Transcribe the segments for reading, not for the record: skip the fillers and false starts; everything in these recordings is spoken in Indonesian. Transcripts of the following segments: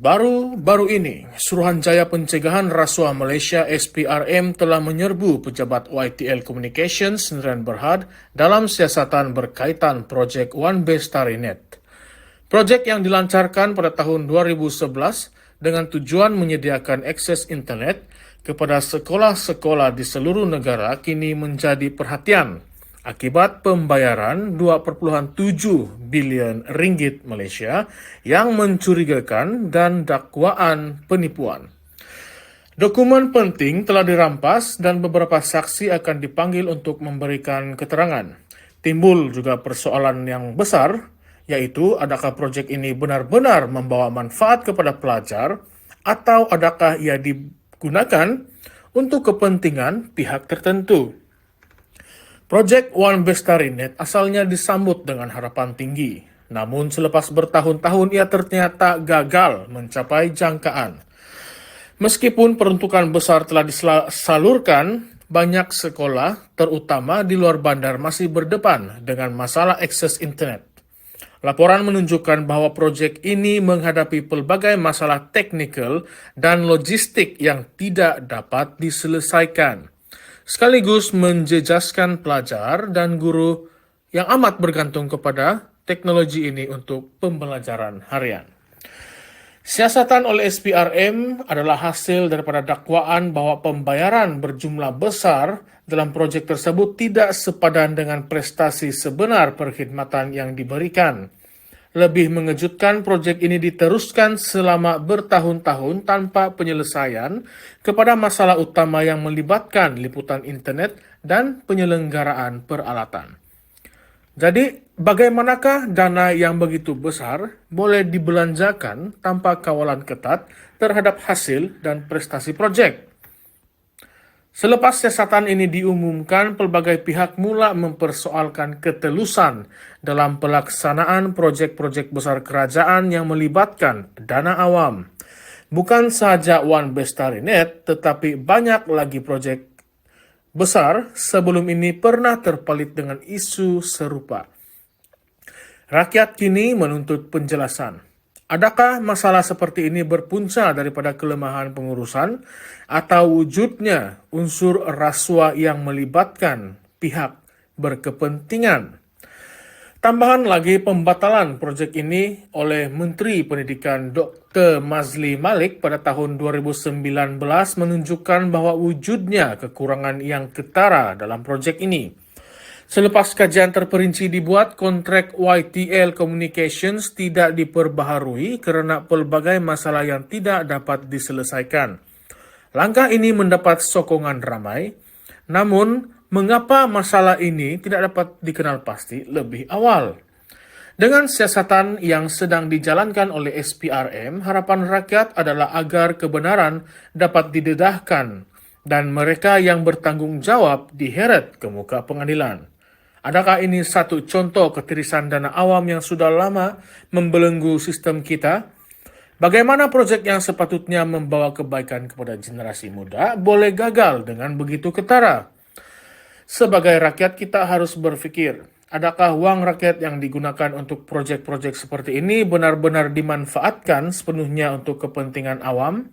Baru-baru ini, Suruhanjaya Pencegahan Rasuah Malaysia SPRM telah menyerbu pejabat YTL Communications Sdn Bhd dalam siasatan berkaitan projek One Bestari Net. Projek yang dilancarkan pada tahun 2011 dengan tujuan menyediakan akses internet kepada sekolah-sekolah di seluruh negara kini menjadi perhatian akibat pembayaran 2,7 bilion ringgit Malaysia yang mencurigakan dan dakwaan penipuan. Dokumen penting telah dirampas dan beberapa saksi akan dipanggil untuk memberikan keterangan. Timbul juga persoalan yang besar, yaitu adakah projek ini benar-benar membawa manfaat kepada pelajar atau adakah ia digunakan untuk kepentingan pihak tertentu. Projek One Bestari Net asalnya disambut dengan harapan tinggi, namun selepas bertahun-tahun ia ternyata gagal mencapai jangkaan. Meskipun peruntukan besar telah disalurkan, banyak sekolah, terutama di luar bandar, masih berdepan dengan masalah akses internet. Laporan menunjukkan bahwa projek ini menghadapi pelbagai masalah teknikal dan logistik yang tidak dapat diselesaikan, sekaligus menjejaskan pelajar dan guru yang amat bergantung kepada teknologi ini untuk pembelajaran harian. Siasatan oleh SPRM adalah hasil daripada dakwaan bahwa pembayaran berjumlah besar dalam projek tersebut tidak sepadan dengan prestasi sebenar perkhidmatan yang diberikan. Lebih mengejutkan, projek ini diteruskan selama bertahun-tahun tanpa penyelesaian kepada masalah utama yang melibatkan liputan internet dan penyelenggaraan peralatan. Jadi, bagaimanakah dana yang begitu besar boleh dibelanjakan tanpa kawalan ketat terhadap hasil dan prestasi projek? Selepas siasatan ini diumumkan, pelbagai pihak mula mempersoalkan ketelusan dalam pelaksanaan projek-projek besar kerajaan yang melibatkan dana awam. Bukan sahaja One Bestari Net, tetapi banyak lagi projek besar sebelum ini pernah terpalit dengan isu serupa. Rakyat kini menuntut penjelasan. Adakah masalah seperti ini berpunca daripada kelemahan pengurusan atau wujudnya unsur rasuah yang melibatkan pihak berkepentingan? Tambahan lagi, pembatalan projek ini oleh Menteri Pendidikan Dr. Mazli Malik pada tahun 2019 menunjukkan bahwa wujudnya kekurangan yang ketara dalam projek ini. Selepas kajian terperinci dibuat, kontrak YTL Communications tidak diperbaharui kerana pelbagai masalah yang tidak dapat diselesaikan. Langkah ini mendapat sokongan ramai, namun mengapa masalah ini tidak dapat dikenal pasti lebih awal? Dengan siasatan yang sedang dijalankan oleh SPRM, harapan rakyat adalah agar kebenaran dapat didedahkan dan mereka yang bertanggung jawab diheret ke muka pengadilan. Adakah ini satu contoh ketirisan dana awam yang sudah lama membelenggu sistem kita? Bagaimana projek yang sepatutnya membawa kebaikan kepada generasi muda boleh gagal dengan begitu ketara? Sebagai rakyat kita harus berfikir, adakah wang rakyat yang digunakan untuk projek-projek seperti ini benar-benar dimanfaatkan sepenuhnya untuk kepentingan awam?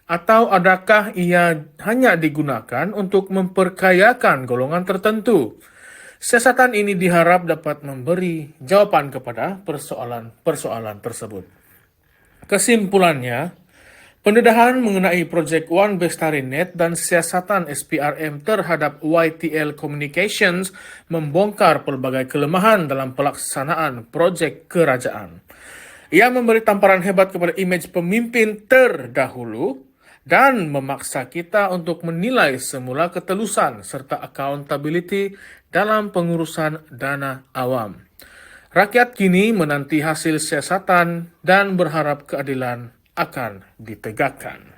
Atau adakah ia hanya digunakan untuk memperkayakan golongan tertentu? Siasatan ini diharap dapat memberi jawaban kepada persoalan-persoalan tersebut. Kesimpulannya, pendedahan mengenai projek One Bestari Net dan siasatan SPRM terhadap YTL Communications membongkar pelbagai kelemahan dalam pelaksanaan projek kerajaan. Ia memberi tamparan hebat kepada imej pemimpin terdahulu dan memaksa kita untuk menilai semula ketelusan serta accountability dalam pengurusan dana awam. Rakyat kini menanti hasil siasatan dan berharap keadilan akan ditegakkan.